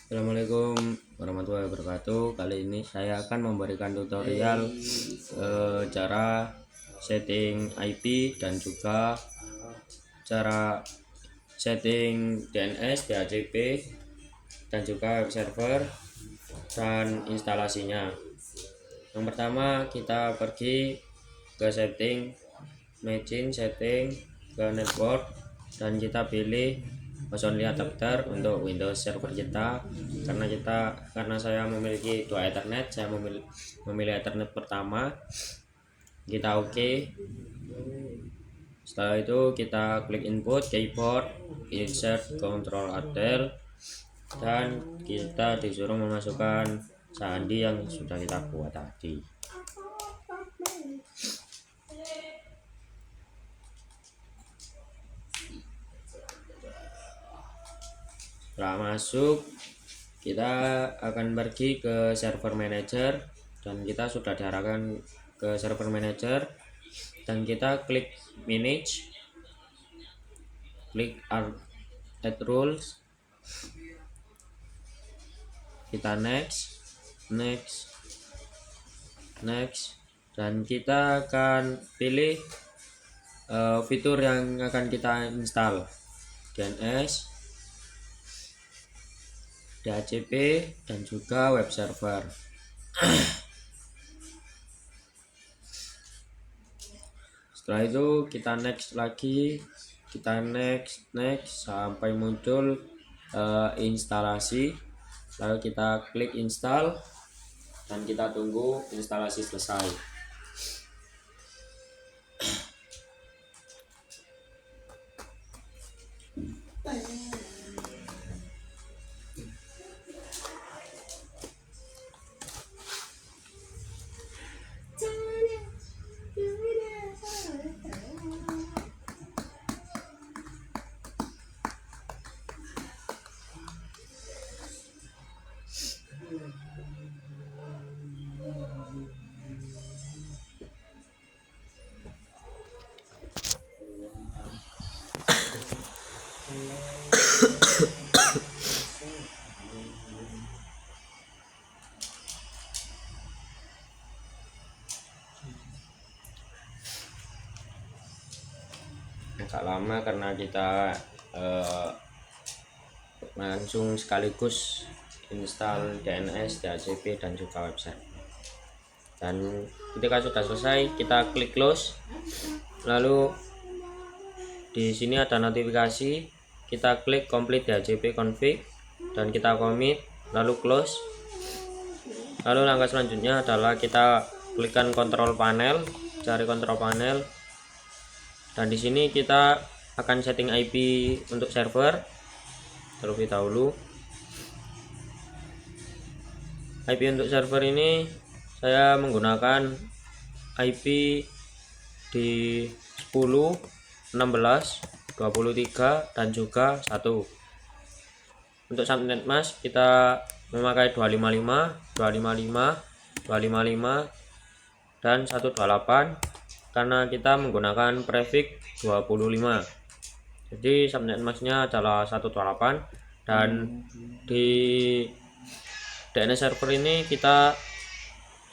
Assalamualaikum warahmatullahi wabarakatuh. Kali ini saya akan memberikan tutorial cara setting IP dan juga cara setting DNS, DHCP dan juga web server dan instalasinya. Yang pertama kita pergi ke setting, setting ke network, dan kita pilih only adapter untuk Windows server kita, karena saya memiliki dua Ethernet, saya memilih Ethernet pertama. Kita oke. Setelah itu kita klik input keyboard, insert Ctrl Alt Del, dan kita disuruh memasukkan sandi yang sudah kita buat tadi. Setelah masuk, kita akan pergi ke server manager, dan kita sudah diarahkan ke server manager, dan kita klik manage, klik add rules, kita next, dan kita akan pilih fitur yang akan kita install: DNS, DHCP, dan juga web server. Setelah itu kita next lagi, kita next sampai muncul instalasi, lalu kita klik install dan kita tunggu instalasi selesai. Agak lama karena kita langsung sekaligus install DNS, DHCP, dan juga web server. Dan ketika sudah selesai, kita klik close. Lalu di sini ada notifikasi, kita klik complete DHCP config dan kita commit, lalu close. Lalu langkah selanjutnya adalah kita klikkan control panel, cari control panel, dan di sini kita akan setting IP untuk server terlebih dahulu. IP untuk server ini saya menggunakan IP di 10, 16, 23, dan juga 1. Untuk subnet mask kita memakai 255, 255, dan 128 karena kita menggunakan prefix 25. Jadi subnet masknya adalah 128, dan di DNS server ini kita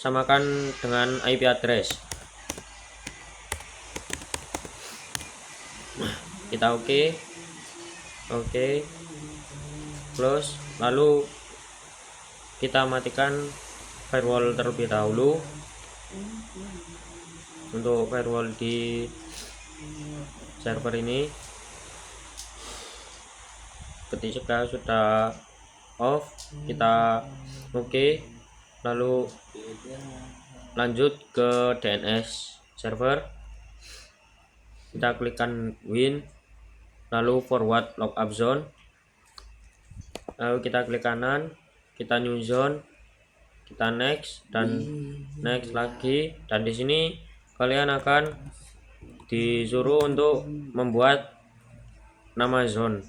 samakan dengan IP address. Kita oke, close. Lalu kita matikan firewall terlebih dahulu. Untuk firewall di server ini ketika sudah off, kita oke, lalu lanjut ke DNS server. Kita klikkan win, lalu forward lookup zone, lalu kita klik kanan, kita new zone, kita next dan next lagi. Dan di sini kalian akan disuruh untuk membuat nama zone.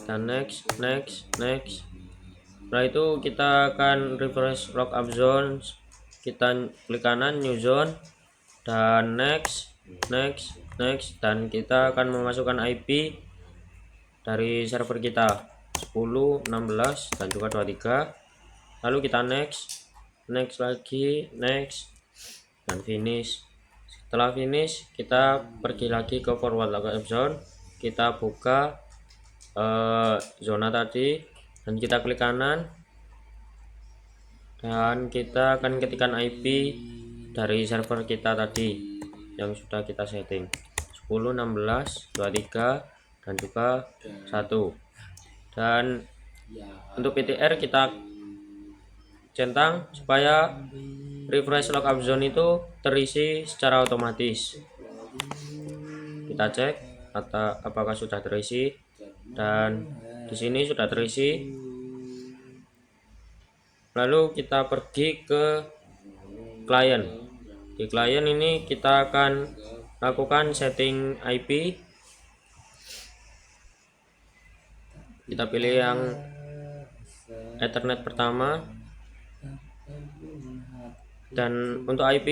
Dan next. Setelah itu kita akan refresh lookup zones, kita klik kanan new zone dan next. next, dan kita akan memasukkan IP dari server kita 10, 16 dan juga 23. Lalu kita next lagi, next, dan finish. Setelah finish, kita pergi lagi ke forward lookup zone, kita buka zona tadi dan kita klik kanan, dan kita akan ketikkan IP dari server kita tadi yang sudah kita setting 10, 16, 23 dan juga 1. Dan untuk PTR kita centang supaya refresh lookup zone itu terisi secara otomatis. Kita cek apakah sudah terisi, dan di sini sudah terisi. Lalu kita pergi ke klien. Di klien ini kita akan lakukan setting IP. Kita pilih yang Ethernet pertama, dan untuk IP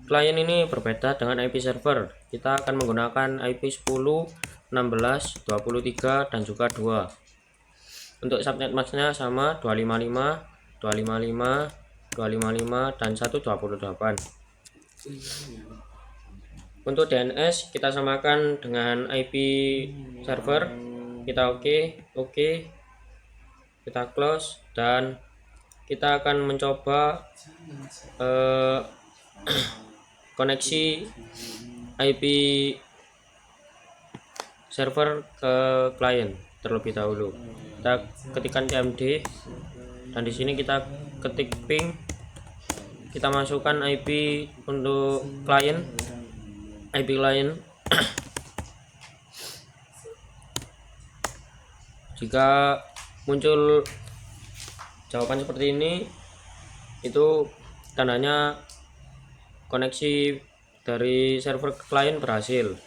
klien ini berbeda dengan IP server. Kita akan menggunakan IP 10, 16, 23 dan juga 2. Untuk subnet masknya sama 255, 255, 255 dan 128. Untuk DNS kita samakan dengan IP server. Kita oke, kita close, dan kita akan mencoba koneksi IP server ke klien terlebih dahulu. Kita ketikkan cmd, dan di sini kita ketik ping, kita masukkan IP untuk klien, IP klien. Jika muncul jawaban seperti ini, itu tandanya koneksi dari server ke klien berhasil.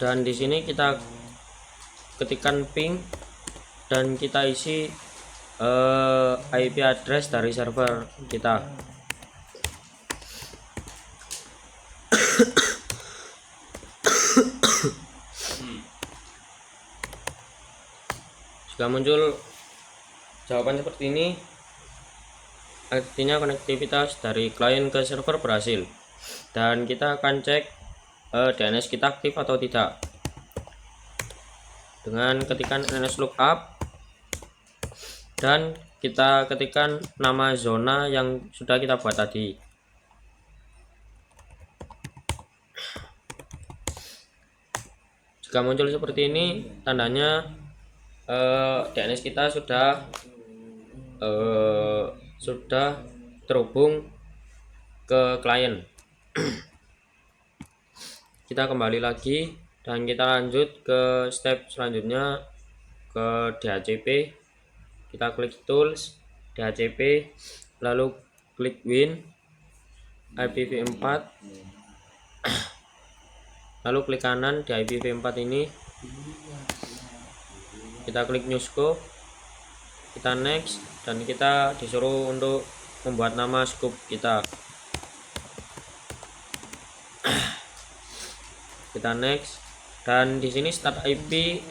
Dan di sini kita ketikkan ping dan kita isi IP address dari server kita. Jika muncul jawaban seperti ini, artinya konektivitas dari klien ke server berhasil, dan kita akan cek DNS kita aktif atau tidak dengan ketikan nslookup, dan kita ketikkan nama zona yang sudah kita buat tadi. Jika muncul seperti ini, tandanya DNS kita sudah terhubung ke klien. Kita kembali lagi dan kita lanjut ke step selanjutnya, ke DHCP. Kita klik tools, DHCP, lalu klik win IPv4, lalu klik kanan di IPv4 ini, kita klik new scope, kita next, dan kita disuruh untuk membuat nama scope kita. Kita next, dan di sini start IP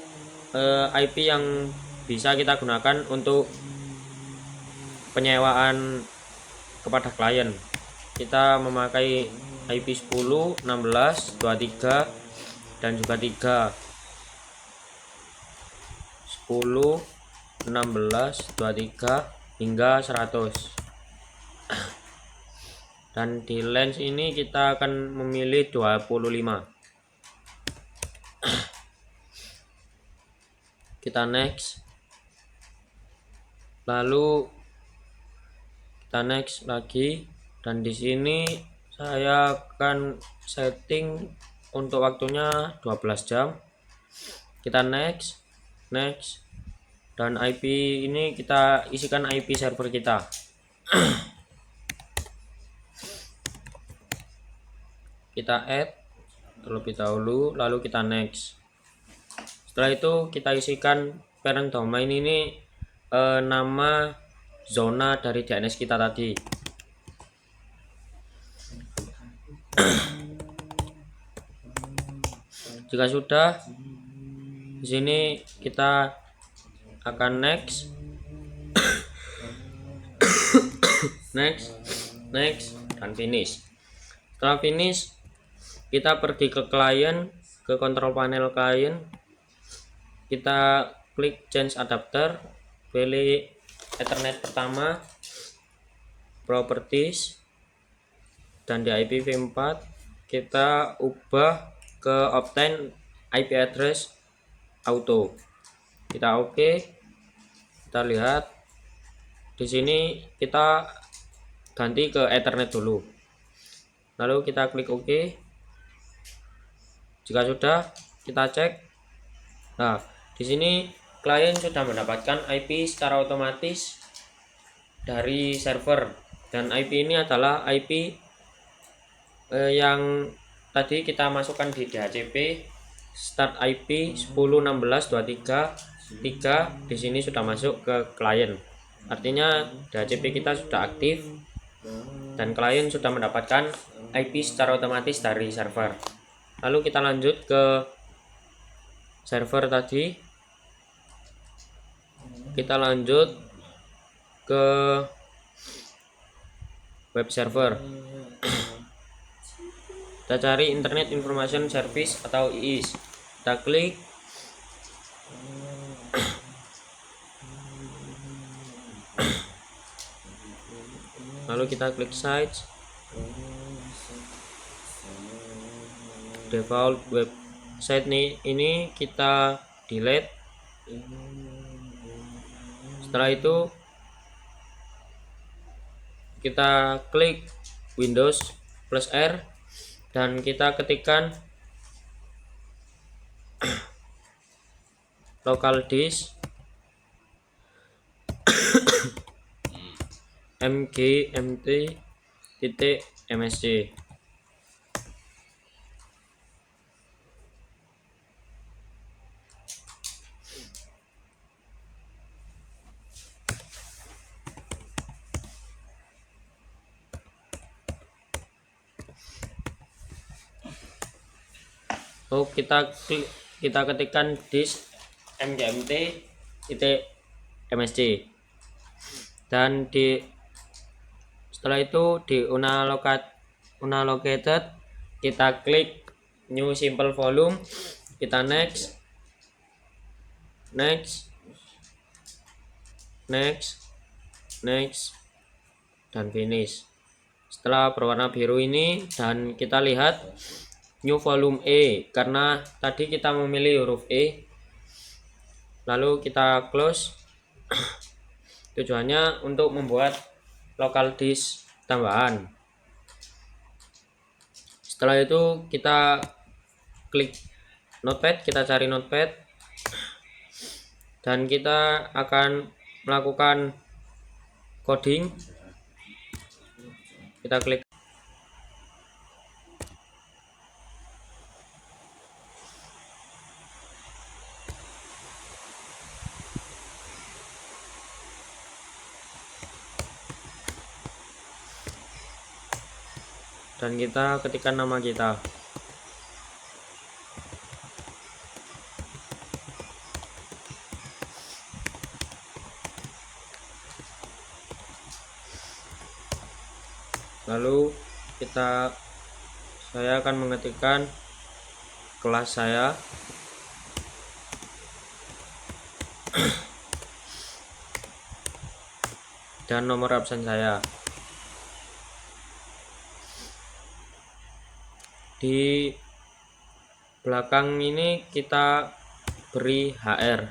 IP yang bisa kita gunakan untuk penyewaan kepada klien. Kita memakai IP 10, 16, 23 dan juga 3. 10, 16, 23 hingga 100. Dan di lens ini kita akan memilih 25. Kita next, lalu kita next lagi, dan di sini saya akan setting untuk waktunya 12 jam. Kita next, dan IP ini kita isikan IP server kita. Kita add terlebih dahulu, lalu kita next. Setelah itu kita isikan parent domain ini nama zona dari DNS kita tadi. Jika sudah, di sini kita akan next, next, dan finish. Setelah finish, kita pergi ke klien, ke control panel klien, kita klik change adapter, pilih Ethernet pertama, properties, dan di IPv4 kita ubah ke obtain IP address auto. Kita oke. Kita lihat di sini kita ganti ke Ethernet dulu. Lalu kita klik oke. Jika sudah, kita cek. Nah, di sini klien sudah mendapatkan IP secara otomatis dari server, dan IP ini adalah IP yang tadi kita masukkan di DHCP start IP 10.16.23.3. di sini sudah masuk ke klien. Artinya DHCP kita sudah aktif dan klien sudah mendapatkan IP secara otomatis dari server. Lalu kita lanjut ke server tadi. Kita lanjut ke web server. Kita cari Internet Information Service atau IIS. Kita klik. Lalu kita klik sites. Default website ini kita delete. Setelah itu kita klik Windows plus R dan kita ketikkan local disk mgmt.msc. kita ketikkan disk mgmt.msc dan setelah itu di unallocated kita klik new simple volume, kita next, dan finish. Setelah berwarna biru ini, dan kita lihat new volume E karena tadi kita memilih huruf E. Lalu kita close. Tujuannya untuk membuat local disk tambahan. Setelah itu kita klik notepad, kita cari notepad dan kita akan melakukan coding. Kita klik dan kita ketikkan nama kita. Lalu saya akan mengetikkan kelas saya. Dan nomor absen saya. Di belakang ini kita beri HR.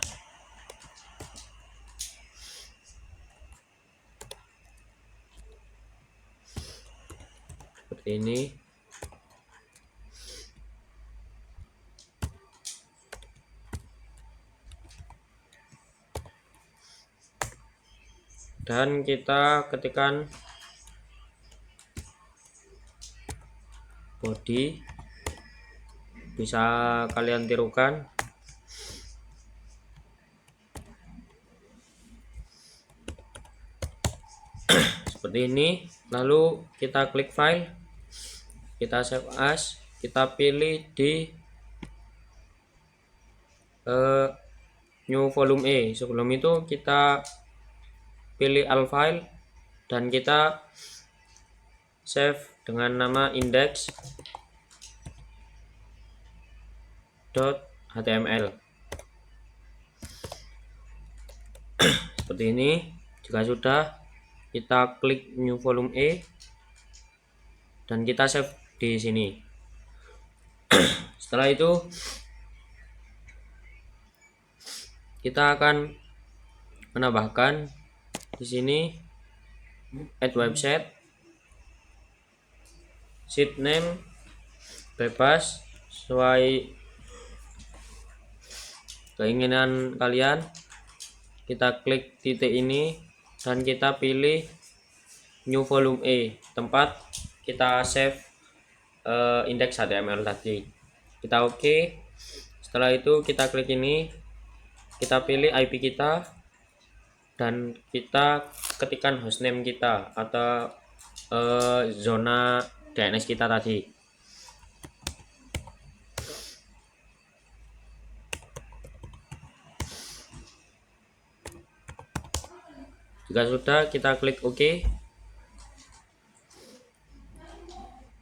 Seperti ini. Dan kita ketikkan body, bisa kalian tirukan. seperti ini. Lalu kita klik file, kita save as, kita pilih di new volume E. Sebelum itu kita pilih all file dan kita save dengan nama index.html. Seperti ini. Jika sudah, kita klik new volume E dan kita save di sini. Setelah itu kita akan menambahkan di sini add website, sheet name bebas sesuai keinginan kalian. Kita klik titik ini dan kita pilih new volume E, tempat kita save index.html tadi. Kita oke. Setelah itu kita klik ini, kita pilih IP kita dan kita ketikkan hostname kita atau zona DNS kita tadi. Jika sudah, kita klik OK.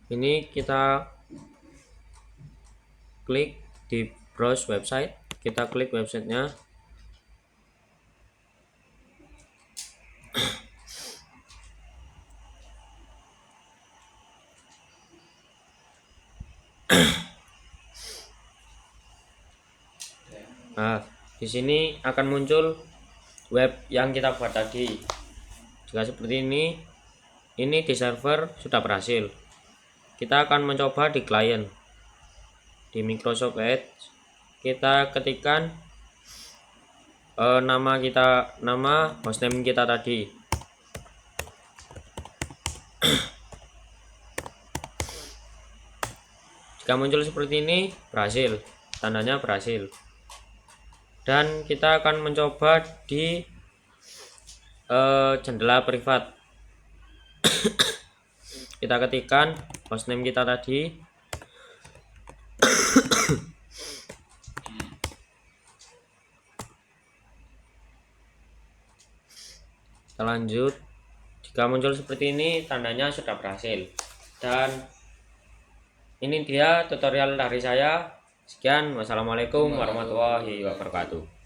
Ini kita klik di browse website, kita klik websitenya. Nah, di sini akan muncul web yang kita buat tadi. Jika seperti ini di server sudah berhasil. Kita akan mencoba di client. Di Microsoft Edge kita ketikkan nama hostname kita tadi. Jika muncul seperti ini, berhasil, tandanya berhasil. Dan kita akan mencoba di jendela privat. Kita ketikkan hostname kita tadi. Kita lanjut. Jika muncul seperti ini, tandanya sudah berhasil. Dan ini dia tutorial dari saya. Sekian, wassalamualaikum warahmatullahi wabarakatuh.